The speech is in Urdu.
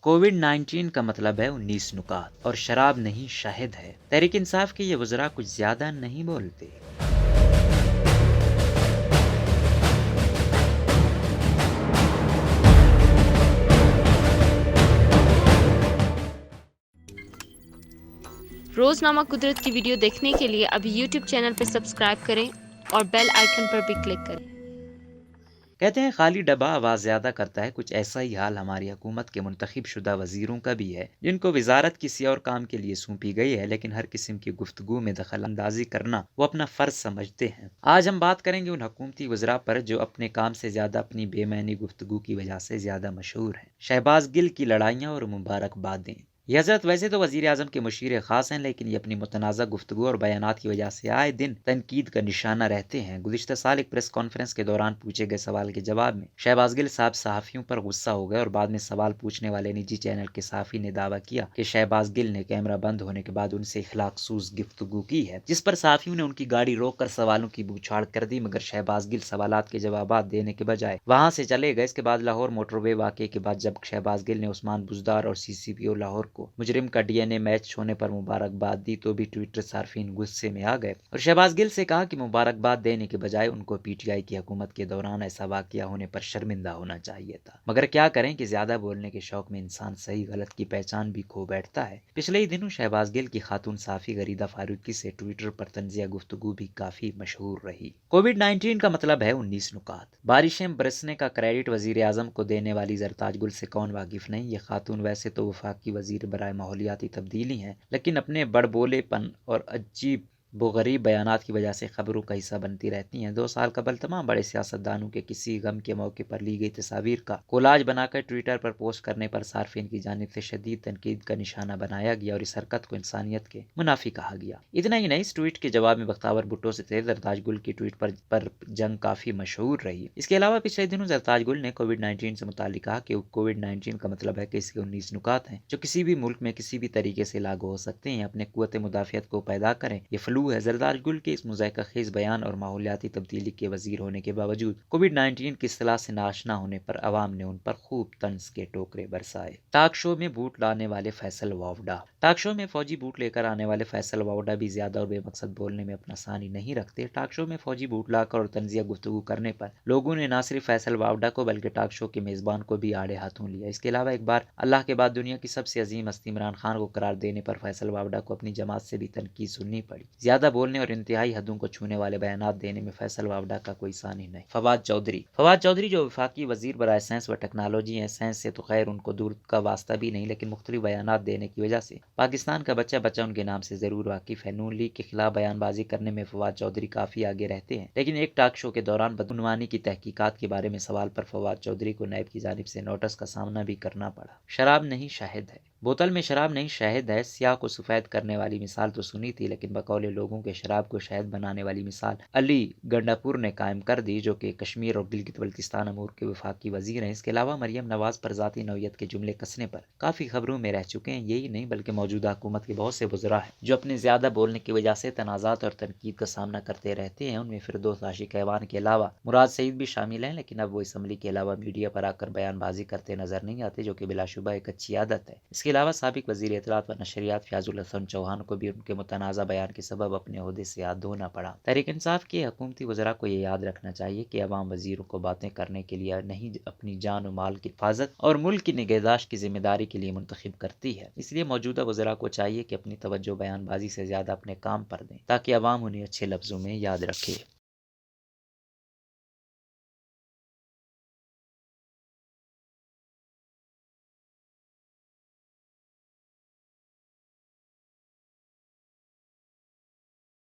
کووڈ-19 کا مطلب ہے 19 نکات اور شراب نہیں شہد ہے۔ تحریک انصاف کے یہ وزراء کچھ زیادہ نہیں بولتے۔ روزنامہ قدرت کی ویڈیو دیکھنے کے لیے ابھی یوٹیوب چینل پر سبسکرائب کریں اور بیل آئیکن پر بھی کلک کریں۔ کہتے ہیں خالی ڈبہ آواز زیادہ کرتا ہے، کچھ ایسا ہی حال ہماری حکومت کے منتخب شدہ وزیروں کا بھی ہے، جن کو وزارت کسی اور کام کے لیے سونپی گئی ہے، لیکن ہر قسم کی گفتگو میں دخل اندازی کرنا وہ اپنا فرض سمجھتے ہیں۔ آج ہم بات کریں گے ان حکومتی وزراء پر جو اپنے کام سے زیادہ اپنی بے معنی گفتگو کی وجہ سے زیادہ مشہور ہیں۔ شہباز گل کی لڑائیاں اور مبارکبادیں۔ یہ حضرت ویسے تو وزیر اعظم کے مشیر خاص ہیں، لیکن یہ اپنی متنازع گفتگو اور بیانات کی وجہ سے آئے دن تنقید کا نشانہ رہتے ہیں۔ گزشتہ سال ایک پریس کانفرنس کے دوران پوچھے گئے سوال کے جواب میں شہباز گل صاحب صحافیوں پر غصہ ہو گئے اور بعد میں سوال پوچھنے والے نجی چینل کے صحافی نے دعویٰ کیا کہ شہباز گل نے کیمرہ بند ہونے کے بعد ان سے اخلاق سوز گفتگو کی ہے، جس پر صحافیوں نے ان کی گاڑی روک کر سوالوں کی بوچھاڑ کر دی، مگر شہباز گل سوالات کے جوابات دینے کے بجائے وہاں سے چلے گئے۔ اس کے بعد لاہور موٹر وے واقعے کے بعد جب شہباز گل نے عثمان بزدار اور CCPO لاہور کو مجرم کا DNA میچ ہونے پر مبارکباد دی تو بھی ٹویٹر صارفین غصے میں آ گئے اور شہباز گل سے کہا کہ مبارکباد دینے کے بجائے ان کو PTI کی حکومت کے دوران ایسا واقعہ ہونے پر شرمندہ ہونا چاہیے تھا، مگر کیا کریں کہ زیادہ بولنے کے شوق میں انسان صحیح غلط کی پہچان بھی کھو بیٹھتا ہے۔ پچھلے ہی دنوں شہباز گل کی خاتون صحافی غریدہ فاروقی سے ٹویٹر پر طنزیہ گفتگو بھی کافی مشہور رہی۔ کووڈ-19 کا مطلب ہے 19 نکات۔ بارشیں برسنے کا کریڈٹ وزیر اعظم کو دینے والی زرتاج گل سے کون واقف نہیں؟ یہ خاتون ویسے تو وفاقی وزیر برائے ماحولیاتی تبدیلی ہیں، لیکن اپنے بڑبولے پن اور عجیب غریب بیانات کی وجہ سے خبروں کا حصہ بنتی رہتی ہیں۔ 2 سال قبل تمام بڑے سیاستدانوں کے کسی غم کے موقع پر لی گئی تصاویر کا کولاج بنا کر ٹویٹر پر پوسٹ کرنے پر صارفین کی جانب سے شدید تنقید کا نشانہ بنایا گیا اور اس حرکت کو انسانیت کے منافی کہا گیا۔ اتنا ہی نہیں، اس ٹویٹ کے جواب میں بختیار بھٹو سے تیز زرتاج گل کی ٹویٹ پر جنگ کافی مشہور رہی۔ اس کے علاوہ پچھلے دنوں زرتاج گل نے کووڈ-19 سے متعلق کہا کہ کووڈ-19 کا مطلب ہے کہ اس کے 19 نکات ہیں جو کسی بھی ملک میں کسی بھی طریقے سے لاگو ہو سکتے ہیں، اپنے قوت مدافعت کو پیدا کریں، یہ فلو ہے۔ زرتاج گل کے اس مضحکہ خیز بیان اور ماحولیاتی تبدیلی کے وزیر ہونے کے باوجود کووڈ-19 کی اصطلاح سے ناشنا ہونے پر عوام نے ان پر خوب طنز کے ٹوکرے برسائے۔ ٹاک شو میں بوٹ لانے والے فیصل واوڈا۔ ٹاک شو میں فوجی بوٹ لے کر آنے والے فیصل واوڈا بھی زیادہ اور بے مقصد بولنے میں اپنا ثانی نہیں رکھتے۔ ٹاک شو میں فوجی بوٹ لا کر اور طنزیہ گفتگو کرنے پر لوگوں نے نہ صرف فیصل واوڈا کو بلکہ ٹاک شو کے میزبان کو بھی آڑے ہاتھوں لیا۔ اس کے علاوہ ایک بار اللہ کے بعد دنیا کی سب سے عظیم ہستی عمران خان کو قرار دینے پر فیصل واوڈا کو اپنی جماعت سے بھی تنقید سننی پڑی۔ زیادہ بولنے اور انتہائی حدوں کو چھونے والے بیانات دینے میں فیصل واوڈا کا کوئی ثانی نہیں۔ فواد چودھری جو وفاقی وزیر برائے سائنس و ٹیکنالوجی ہیں، سائنس سے تو خیر ان کو دور کا واسطہ بھی نہیں، لیکن مختلف بیانات دینے کی وجہ سے پاکستان کا بچہ ان کے نام سے ضرور واقف ہے۔ نون لیگ کے خلاف بیان بازی کرنے میں فواد چودھری کافی آگے رہتے ہیں، لیکن ایک ٹاک شو کے دوران بدعنوانی کی تحقیقات کے بارے میں سوال پر فواد چودھری کو نیب کی جانب سے نوٹس کا سامنا بھی کرنا پڑا۔ شراب نہیں شہد ہے۔ بوتل میں شراب نہیں شہد ہے۔ سیاہ کو سفید کرنے والی مثال تو سنی تھی، لیکن بقول لوگوں کے شراب کو شہد بنانے والی مثال علی گنڈاپور نے قائم کر دی، جو کہ کشمیر اور گلگت بلتستان امور کے وفاقی وزیر ہیں۔ اس کے علاوہ مریم نواز پر ذاتی نوعیت کے جملے کسنے پر کافی خبروں میں رہ چکے ہیں۔ یہی نہیں بلکہ موجودہ حکومت کے بہت سے وزراء ہیں جو اپنے زیادہ بولنے کی وجہ سے تنازعات اور تنقید کا سامنا کرتے رہتے ہیں۔ ان میں فردوس عاشق ایوان کے علاوہ مراد سعید بھی شامل ہیں، لیکن اب وہ اسمبلی کے علاوہ میڈیا پر آ کر بیان بازی کرتے نظر نہیں آتے، جو کہ بلا شبہ ایک اچھی عادت ہے۔ اس کے علاوہ سابق وزیر اطلاعات و نشریات فیاض الحسن چوہان کو بھی ان کے متنازع بیان کے سبب اپنے عہدے سے ہاتھ دھونا پڑا۔ تحریک انصاف کے حکومتی وزراء کو یہ یاد رکھنا چاہیے کہ عوام وزیروں کو باتیں کرنے کے لیے نہیں، اپنی جان و مال کی حفاظت اور ملک کی نگہداشت کی ذمہ داری کے لیے منتخب کرتی ہے۔ اس لیے موجودہ وزراء کو چاہیے کہ اپنی توجہ بیان بازی سے زیادہ اپنے کام پر دیں تاکہ عوام انہیں اچھے لفظوں میں یاد رکھے۔